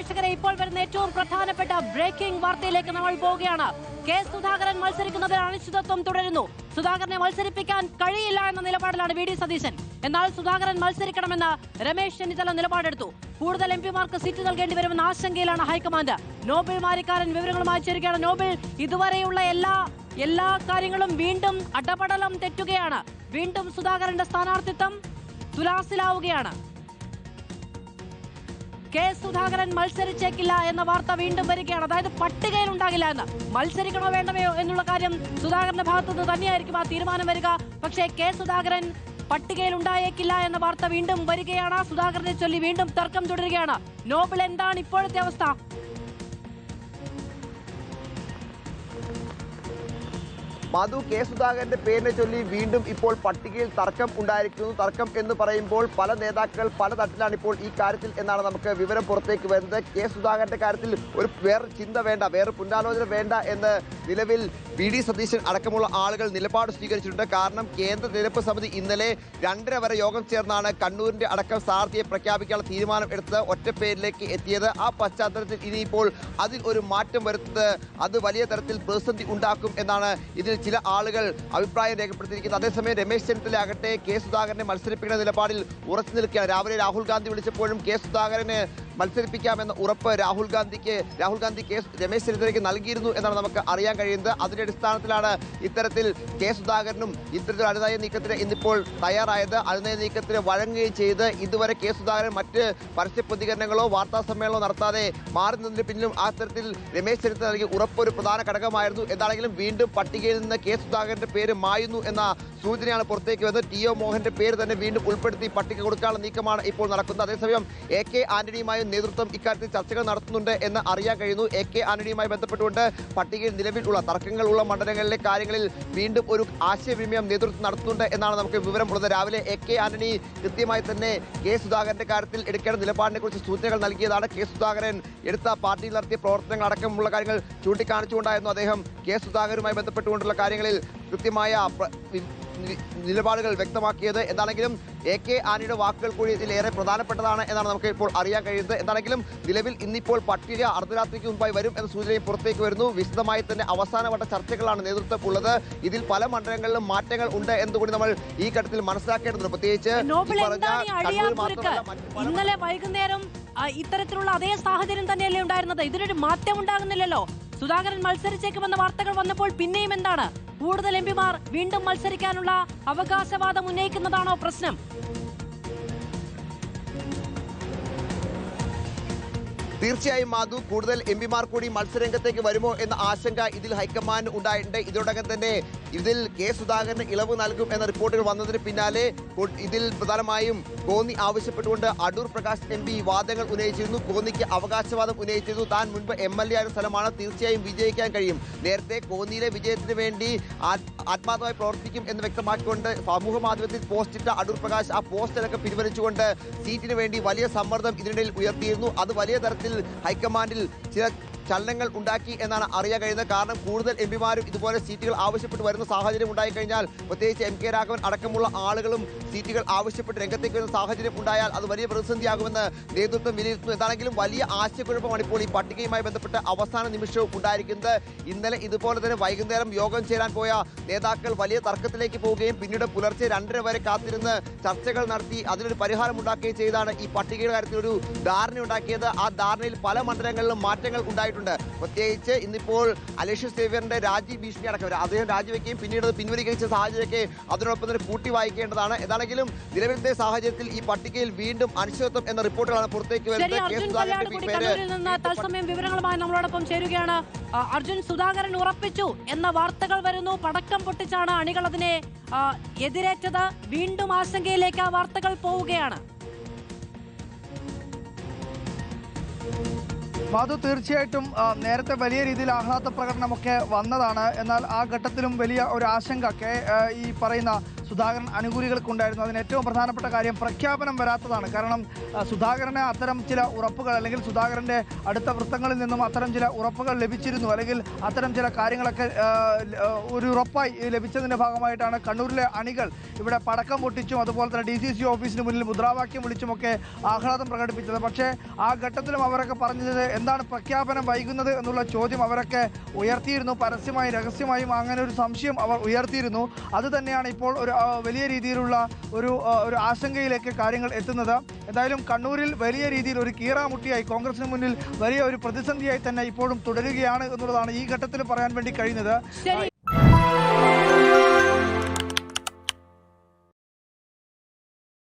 പ്രേക്ഷകരെ, ഇപ്പോൾ വരുന്ന ഏറ്റവും പ്രധാനപ്പെട്ട ബ്രേക്കിംഗ് വാർത്തയിലേക്ക് നമ്മൾ പോവുകയാണ്. കെ സുധാകരൻ മത്സരിക്കുന്നതിൽ അനിശ്ചിതത്വം തുടരുന്നു. സുധാകരനെ മത്സരിപ്പിക്കാൻ കഴിയില്ല എന്ന നിലപാടിലാണ് വി ഡി സതീശൻ. എന്നാൽ സുധാകരൻ മത്സരിക്കണമെന്ന് രമേശ് ചെന്നിത്തല നിലപാടെടുത്തു. കൂടുതൽ എംപിമാർക്ക് സീറ്റ് നൽകേണ്ടി വരുമെന്ന ആശങ്കയിലാണ് ഹൈക്കമാൻഡ്. നോബിൾ മാരിക്കാരൻ വിവരങ്ങളുമായി ചേരുകയാണ്. നോബിൾ, ഇതുവരെയുള്ള എല്ലാ കാര്യങ്ങളും വീണ്ടും അടപടലം തെറ്റുകയാണ്. വീണ്ടും സുധാകരന്റെ സ്ഥാനാർത്ഥിത്വം തുലാസിലാവുകയാണ്. കെ സുധാകരൻ മത്സരിച്ചേക്കില്ല എന്ന വാർത്ത വീണ്ടും വരികയാണ്. അതായത് പട്ടികയിൽ ഉണ്ടാകില്ല എന്ന്. മത്സരിക്കണോ വേണ്ടമോ എന്നുള്ള കാര്യം സുധാകരന്റെ ഭാഗത്തുനിന്ന് തന്നെയായിരിക്കും ആ തീരുമാനം വരിക. പക്ഷേ കെ സുധാകരൻ പട്ടികയിൽ ഉണ്ടായേക്കില്ല എന്ന വാർത്ത വീണ്ടും വരികയാണ്. സുധാകരനെ ചൊല്ലി വീണ്ടും തർക്കം തുടരുകയാണ്. നോബിൾ, എന്താണ് ഇപ്പോഴത്തെ അവസ്ഥ? മധു, കെ സുധാകരന്റെ പേരിനെ ചൊല്ലി വീണ്ടും ഇപ്പോൾ പട്ടികയിൽ തർക്കം ഉണ്ടായിരിക്കുന്നു. തർക്കം എന്ന് പറയുമ്പോൾ പല നേതാക്കൾ പല തട്ടിലാണ് ഇപ്പോൾ ഈ കാര്യത്തിൽ എന്നാണ് നമുക്ക് വിവരം പുറത്തേക്ക് വരുന്നത്. കെ സുധാകരന്റെ കാര്യത്തിൽ വേറെ ചിന്ത വേണ്ട, വേറെ പുനരാലോചന വേണ്ട എന്ന് നിലവിൽ വി ഡി സതീശൻ അടക്കമുള്ള ആളുകൾ നിലപാട് സ്വീകരിച്ചിട്ടുണ്ട്. കാരണം കേന്ദ്ര തിരഞ്ഞെടുപ്പ് സമിതി ഇന്നലെ 2:30 വരെ യോഗം ചേർന്നാണ് കണ്ണൂരിന്റെ അടക്കം സ്ഥാനാർത്ഥിയെ പ്രഖ്യാപിക്കാനുള്ള തീരുമാനം എടുത്ത് ഒറ്റപ്പേരിലേക്ക് എത്തിയത്. ആ പശ്ചാത്തലത്തിൽ ഇനിയിപ്പോൾ അതിൽ ഒരു മാറ്റം വരുത്തുന്നത് അത് വലിയ തരത്തിൽ പ്രതിസന്ധി ഉണ്ടാക്കും എന്നാണ് ഇതിൽ ചില ആളുകൾ അഭിപ്രായം രേഖപ്പെടുത്തിയിരിക്കുന്നത്. അതേസമയം രമേശ് ചെന്നിത്തല ആകട്ടെ കെ സുധാകരനെ മത്സരിപ്പിക്കുന്ന നിലപാടിൽ ഉറച്ചു നിൽക്കുകയാണ്. രാവിലെ രാഹുൽ ഗാന്ധി വിളിച്ചപ്പോഴും കെ സുധാകരനെ മത്സരിപ്പിക്കാമെന്ന ഉറപ്പ് രാഹുൽ ഗാന്ധി രമേശ് ചെന്നിത്തലയ്ക്ക് നൽകിയിരുന്നു എന്നാണ് നമുക്ക് അറിയാൻ കഴിയുന്നത്. അതിന്റെ അടിസ്ഥാനത്തിലാണ് ഇത്തരത്തിൽ കെ സുധാകരനും ഇത്തരത്തിൽ അനുനയ നീക്കത്തിന് ഇന്നിപ്പോൾ തയ്യാറായത്. അനുനയ നീക്കത്തിന് വഴങ്ങുകയും ചെയ്ത് ഇതുവരെ കെ സുധാകരൻ മറ്റ് പരസ്യ പ്രതികരണങ്ങളോ വാർത്താ സമ്മേളനമോ നടത്താതെ മാറി നിന്നതിന് പിന്നിലും ആ തരത്തിൽ രമേശ് ചെന്നിത്തല നൽകിയ ഉറപ്പ് ഒരു പ്രധാന ഘടകമായിരുന്നു. എന്താണെങ്കിലും വീണ്ടും പട്ടികയിൽ നിന്ന് കെ സുധാകരന്റെ പേര് മായുന്നു എന്ന സൂചനയാണ് പുറത്തേക്ക് വന്നത്. ടി ഒ മോഹന്റെ പേര് തന്നെ വീണ്ടും ഉൾപ്പെടുത്തി പട്ടിക കൊടുക്കാനുള്ള നീക്കമാണ് ഇപ്പോൾ നടക്കുന്നത്. അതേസമയം എ കെ ആന്റണിയുമായും നേതൃത്വം ഇക്കാര്യത്തിൽ ചർച്ചകൾ നടത്തുന്നുണ്ട് എന്ന് അറിയാൻ കഴിയുന്നു. എ കെ ആന്റണിയുമായി ബന്ധപ്പെട്ടുകൊണ്ട് പട്ടികയിൽ നിലവിലുള്ള തർക്കങ്ങളുള്ള മണ്ഡലങ്ങളിലെ കാര്യങ്ങളിൽ വീണ്ടും ഒരു ആശയവിനിമയം നേതൃത്വം നടത്തുന്നുണ്ട് എന്നാണ് നമുക്ക് വിവരമുള്ളത്. രാവിലെ എ കെ ആന്റണി കൃത്യമായി തന്നെ കെ സുധാകരന്റെ കാര്യത്തിൽ എടുക്കേണ്ട നിലപാടിനെ കുറിച്ച് സൂചനകൾ നൽകിയതാണ്. കെ സുധാകരൻ എടുത്ത പാർട്ടിയിൽ നടത്തിയ പ്രവർത്തനങ്ങൾ അടക്കമുള്ള കാര്യങ്ങൾ ചൂണ്ടിക്കാണിച്ചുകൊണ്ടായിരുന്നു അദ്ദേഹം കെ സുധാകരുമായി ബന്ധപ്പെട്ടുകൊണ്ടുള്ള കാര്യങ്ങളിൽ കൃത്യമായ നിലപാടുകൾ വ്യക്തമാക്കിയത്. എന്താണെങ്കിലും എ കെ ആന്റണിയുടെ വാക്കുകൾ കൂടി ഇതിലേറെ പ്രധാനപ്പെട്ടതാണ് എന്നാണ് നമുക്ക് ഇപ്പോൾ അറിയാൻ കഴിയുന്നത്. എന്താണെങ്കിലും നിലവിൽ ഇന്നിപ്പോൾ പട്ടിക അർദ്ധരാത്രിക്ക് മുമ്പായി വരും എന്ന സൂചനയും പുറത്തേക്ക് വരുന്നു. വിശദമായി തന്നെ അവസാനവട്ട ചർച്ചകളാണ് നേതൃത്വം ഉള്ളത്. ഇതിൽ പല മണ്ഡലങ്ങളിലും മാറ്റങ്ങൾ ഉണ്ട് എന്നുകൂടി നമ്മൾ ഈ ഘട്ടത്തിൽ മനസ്സിലാക്കേണ്ടതുണ്ട്. പ്രത്യേകിച്ച് ഇന്നലെ വൈകുന്നേരം ഇത്തരത്തിലുള്ള അതേ സാഹചര്യം തന്നെയല്ലേ ഉണ്ടായിരുന്നത്? ഇതിനൊരു മാറ്റം ഉണ്ടാകുന്നില്ലല്ലോ. സുധാകരൻ മത്സരിച്ചേക്കുമെന്ന വാർത്തകൾ വന്നപ്പോൾ പിന്നെയും എന്താണ്? കൂടുതൽ എംപിമാർ വീണ്ടും മത്സരിക്കാനുള്ള അവകാശവാദം ഉന്നയിക്കുന്നതാണോ പ്രശ്നം? തീർച്ചയായും മാധു, കൂടുതൽ എംപിമാർ കൂടി മത്സരരംഗത്തേക്ക് വരുമോ എന്ന ആശങ്ക ഇതിൽ ഹൈക്കമാൻഡ് ഉണ്ടായിട്ടുണ്ട്. ഇതിനോടകം തന്നെ ഇതിൽ കെ സുധാകരന് ഇളവ് നൽകും എന്ന റിപ്പോർട്ടുകൾ വന്നതിന് പിന്നാലെ ഇതിൽ പ്രധാനമായും കോന്നി ആവശ്യപ്പെട്ടുകൊണ്ട് അടൂർ പ്രകാശ് എം പി വാദങ്ങൾ ഉന്നയിച്ചിരുന്നു. കോന്നിക്ക് അവകാശവാദം ഉന്നയിച്ചിരുന്നു. താൻ മുൻപ് MLA ആയ സ്ഥലമാണ്, തീർച്ചയായും വിജയിക്കാൻ കഴിയും. നേരത്തെ കോന്നിയിലെ വിജയത്തിന് വേണ്ടി ആത്മാർത്ഥമായി പ്രവർത്തിക്കും എന്ന് വ്യക്തമാക്കിക്കൊണ്ട് സമൂഹ മാധ്യമത്തിൽ പോസ്റ്റിട്ട അടൂർ പ്രകാശ് ആ പോസ്റ്റൊക്കെ പിൻവലിച്ചുകൊണ്ട് സീറ്റിന് വേണ്ടി വലിയ സമ്മർദ്ദം ഇതിനിടയിൽ ഉയർത്തിയിരുന്നു. അത് വലിയ തരത്തിൽ ഹൈക്കമാൻഡിൽ ചില ചലനങ്ങൾ ഉണ്ടാക്കി എന്നാണ് അറിയാൻ കഴിയുന്നത്. കാരണം കൂടുതൽ എംപിമാരും ഇതുപോലെ സീറ്റുകൾ ആവശ്യപ്പെട്ട് വരുന്ന സാഹചര്യം ഉണ്ടായിക്കഴിഞ്ഞാൽ, പ്രത്യേകിച്ച് MK രാഘവൻ അടക്കമുള്ള ആളുകളും സീറ്റുകൾ ആവശ്യപ്പെട്ട് രംഗത്തേക്ക് വരുന്ന സാഹചര്യം ഉണ്ടായാൽ അത് വലിയ പ്രതിസന്ധിയാകുമെന്ന് നേതൃത്വം വിലയിരുത്തുന്നു. എന്താണെങ്കിലും വലിയ ആശയക്കുഴപ്പമാണ് ഇപ്പോൾ ഈ പട്ടികയുമായി ബന്ധപ്പെട്ട് അവസാന നിമിഷവും ഉണ്ടായിരിക്കുന്നത്. ഇന്നലെ ഇതുപോലെ തന്നെ വൈകുന്നേരം യോഗം ചേരാൻ പോയ നേതാക്കൾ വലിയ തർക്കത്തിലേക്ക് പോവുകയും പിന്നീട് പുലർച്ചെ 2:30 വരെ കാത്തിരുന്ന് ചർച്ചകൾ നടത്തി അതിനൊരു പരിഹാരം ഉണ്ടാക്കുകയും ചെയ്താണ് ഈ പട്ടികയുടെ കാര്യത്തിൽ ഒരു ധാരണ ഉണ്ടാക്കിയത്. ആ ധാരണയിൽ പല മണ്ഡലങ്ങളിലും മാറ്റങ്ങൾ ഉണ്ടായിട്ടുണ്ട്. പ്രത്യേകിച്ച് ഇന്നിപ്പോൾ അലോഷ്യസ് സേവ്യറിന്റെ രാജി ഭീഷണി അടക്കം അദ്ദേഹം രാജിവെക്കുകയും പിന്നീട് അത് പിൻവലിക്കുന്ന സാഹചര്യമൊക്കെ അതിനോടൊപ്പം തന്നെ കൂട്ടി വായിക്കേണ്ടതാണ്. എന്താണെങ്കിലും നിലവിലത്തെ സാഹചര്യത്തിൽ ഈ പട്ടികയിൽ വീണ്ടും അനിശ്ചിതത്വം എന്ന റിപ്പോർട്ടുകളാണ് പുറത്തേക്ക് വരുന്നത്. തത്സമയം വിവരങ്ങളുമായി നമ്മളോടൊപ്പം ചേരുകയാണ് അർജുൻ. സുധാകരൻ ഉറപ്പിച്ചു എന്ന വാർത്തകൾ വരുന്നു. പടക്കം പൊട്ടിച്ചാണ് അണികൾ അതിനെ എതിരേറ്റത്. വീണ്ടും ആശങ്കയിലേക്ക് ആ വാർത്തകൾ പോവുകയാണ്. മാധു, തീർച്ചയായിട്ടും നേരത്തെ വലിയ രീതിയിൽ ആഹ്ലാദ പ്രകടനമൊക്കെ വന്നതാണ്. എന്നാൽ ആ ഘട്ടത്തിലും വലിയ ഒരു ആശങ്ക ഈ പറയുന്ന സുധാകരൻ അനുകൂലികൾക്കുണ്ടായിരുന്നു. അതിന് ഏറ്റവും പ്രധാനപ്പെട്ട കാര്യം പ്രഖ്യാപനം വരാത്തതാണ്. കാരണം സുധാകരന് അത്തരം ചില ഉറപ്പുകൾ, അല്ലെങ്കിൽ സുധാകരന്റെ അടുത്ത വൃത്തങ്ങളിൽ നിന്നും അത്തരം ചില ഉറപ്പുകൾ ലഭിച്ചിരുന്നു, അല്ലെങ്കിൽ അത്തരം ചില കാര്യങ്ങളൊക്കെ ഒരു ഉറപ്പായി ലഭിച്ചതിന്റെ ഭാഗമായിട്ടാണ് കണ്ണൂരിലെ അണികൾ ഇവിടെ പടക്കം പൊട്ടിച്ചും അതുപോലെ തന്നെ DCC ഓഫീസിന് മുന്നിൽ മുദ്രാവാക്യം വിളിച്ചുമൊക്കെ ആഹ്ലാദം പ്രകടിപ്പിച്ചത്. പക്ഷേ ആ ഘട്ടത്തിലും അവരൊക്കെ പറഞ്ഞത് എന്താണ് പ്രഖ്യാപനം വൈകുന്നത് എന്നുള്ള ചോദ്യം അവരൊക്കെ ഉയർത്തിയിരുന്നു. പരസ്യമായി രഹസ്യമായും അങ്ങനെ ഒരു സംശയം അവർ ഉയർത്തിയിരുന്നു. അത് തന്നെയാണ് ഇപ്പോൾ ഒരു വലിയ രീതിയിലുള്ള ഒരു ആശങ്കയിലേക്ക് കാര്യങ്ങൾ എത്തുന്നത്. എന്തായാലും കണ്ണൂരിൽ വലിയ രീതിയിൽ ഒരു കീറാമുട്ടിയായി കോൺഗ്രസിന് മുന്നിൽ വലിയ ഒരു പ്രതിസന്ധിയായി തന്നെ ഇപ്പോഴും തുടരുകയാണ് എന്നുള്ളതാണ് ഈ ഘട്ടത്തിൽ പറയാൻ വേണ്ടി കഴിയുന്നത്.